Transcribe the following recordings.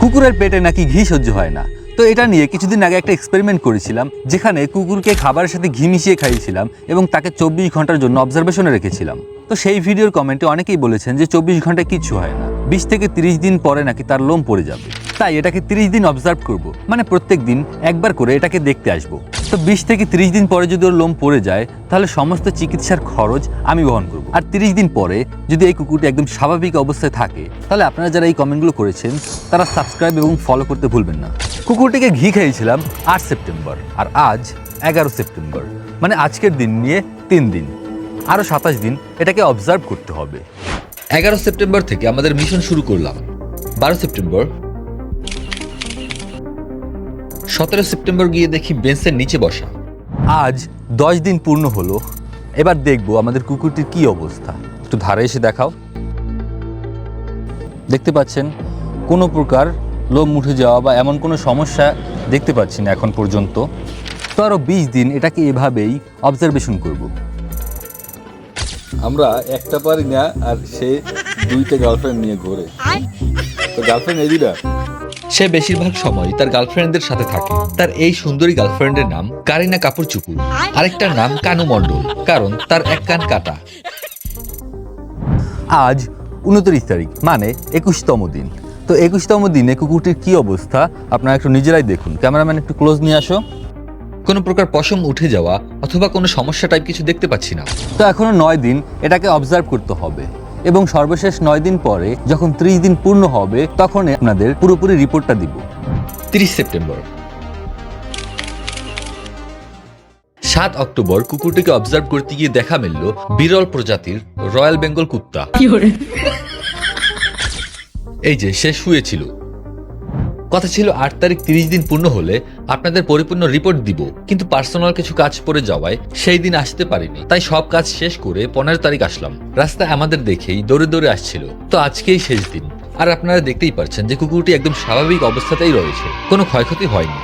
কুকুরের পেটে নাকি ঘি সহ্য হয় না। তো এটা নিয়ে কিছুদিন আগে একটা এক্সপেরিমেন্ট করেছিলাম, যেখানে কুকুরকে খাবারের সাথে ঘি মিশিয়ে খাইয়েছিলাম এবং তাকে 24 ঘন্টার জন্য অবজারভেশনে রেখেছিলাম। তো সেই ভিডিওর কমেন্টে অনেকেই বলেছেন যে 24 ঘন্টায় কিছু হয় না, 20 থেকে 30 দিন পরে নাকি তার লোম পড়ে যাবে। তাই এটাকে 30 দিন অবজার্ভ করব, মানে প্রত্যেক দিন একবার করে এটাকে দেখতে আসবো। তো 20 থেকে 30 দিন পরে যদি ওর লোম পড়ে যায়, তাহলে সমস্ত চিকিৎসার খরচ আমি বহন করব। আর 30 দিন পরে যদি এই কুকুরটি একদম স্বাভাবিক অবস্থায় থাকে, তাহলে আপনারা যারা এই কমেন্টগুলো করেছেন তারা সাবস্ক্রাইব এবং ফলো করতে ভুলবেন না। কুকুরটিকে ঘি খাইয়েছিলাম 8 সেপ্টেম্বর, আর আজ 11 সেপ্টেম্বর, মানে আজকের দিন নিয়ে 3 দিন, আরও 27 দিন এটাকে অবজার্ভ করতে হবে। 11 সেপ্টেম্বর থেকে আমাদের মিশন শুরু করলাম। 12 সেপ্টেম্বর, 17 সেপ্টেম্বর গিয়ে দেখি বেঞ্চের নিচে বসা। আজ 10 দিন পূর্ণ হলো। এবার দেখবো আমাদের কুকুরটির কি অবস্থা। একটু ধারে এসে দেখাও। দেখতে পাচ্ছেন কোনো প্রকার লোম উঠে যাওয়া বা এমন কোনো সমস্যা দেখতে পাচ্ছি না এখন পর্যন্ত। তো আরও 20 দিন এটাকে এভাবেই অবজারভেশন করব। আমরা একটা পারি না, আর সে 2টা গার্লফ্রেন্ড নিয়ে ঘোরে। তো গার্লফ্রেন্ড এদিরা সে বেশিরভাগ সময় তার গার্লফ্রেন্ডদের সাথে থাকে। তার এই সুন্দরী গার্লফ্রেন্ডের নাম কারিনা কাপুর চুকুর, আরেকটার নাম কানু মণ্ডল, কারণ তার এক কান কাটা। আজ 29 তারিখ, মানে 21তম দিন। তো 21তম দিনে কুকুরটির কি অবস্থা আপনারা একটু নিজেরাই দেখুন। ক্যামেরাম্যান একটু ক্লোজ নিয়ে আসো। কোনো প্রকার পশম উঠে যাওয়া অথবা কোনো সমস্যা টাইপ কিছু দেখতে পাচ্ছি না। তো এখনো 9 দিন এটাকে অবজার্ভ করতে হবে, এবং সর্বশেষ 9 দিন পরে যখন 30 দিন পূর্ণ হবে, তখন আপনাদের পুরোপুরি রিপোর্টটা দিব। 30 সেপ্টেম্বর, 7 অক্টোবর কুকুরটিকে অবজার্ভ করতে গিয়ে দেখা মিলল বিরল প্রজাতির রয়্যাল বেঙ্গল কুত্তা। এই যে সে শুয়েছিল। কথা ছিল 8 তারিখ 30 দিন পূর্ণ হলে আপনাদের পরিপূর্ণ রিপোর্ট দিব, কিন্তু পার্সোনাল কিছু কাজ পড়ে যাওয়ায় সেই দিন আসতে পারিনি। তাই সব কাজ শেষ করে 15 তারিখ আসলাম। রাস্তায় আমাদের দেখেই দৌড়ে দৌড়ে আসছিল। তো আজকেই শেষ দিন, আর আপনারা দেখতেই পাচ্ছেন যে কুকুরটি একদম স্বাভাবিক অবস্থাতেই রয়েছে, কোনো ক্ষয়ক্ষতি হয়নি।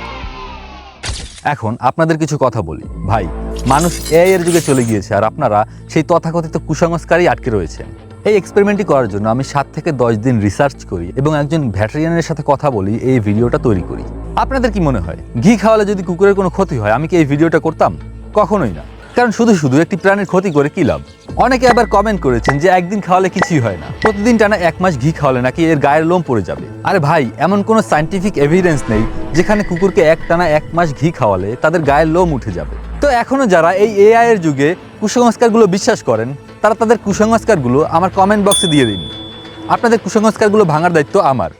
এখন আপনাদের কিছু কথা বলি। ভাই, মানুষ এআই এর যুগে চলে গিয়েছে, আর আপনারা সেই তথাকথিত কুসংস্কারই আটকে রয়েছেন। এই এক্সপেরিমেন্টটি করার জন্য আমি 7 থেকে 10 দিন রিসার্চ করি এবং একজন ভেটেরিয়ানের সাথে কথা বলি, এই ভিডিওটা তৈরি করি। আপনাদের কি মনে হয়, ঘি খাওয়ালে যদি কুকুরের কোনো ক্ষতি হয়, আমি কি এই ভিডিওটা করতাম? কখনোই না। কারণ শুধু শুধু একটি প্রাণীর ক্ষতি করে কি লাভ? অনেকে আবার কমেন্ট করেছেন যে একদিন খাওয়ালে কিছুই হয় না, প্রতিদিন টানা 1 মাস ঘি খাওয়ালে নাকি এর গায়ের লোম পড়ে যাবে। আরে ভাই, এমন কোনো সায়েন্টিফিক এভিডেন্স নেই যেখানে কুকুরকে টানা 1 মাস ঘি খাওয়ালে তাদের গায়ের লোম উঠে যাবে। তো এখনো যারা এই এআই এর যুগে কুসংস্কারগুলো বিশ্বাস করেন, তারা তাদের কুসংস্কারগুলো আমার কমেন্ট বক্সে দিয়ে দিন। আপনাদের কুসংস্কারগুলো ভাঙার দায়িত্ব আমার।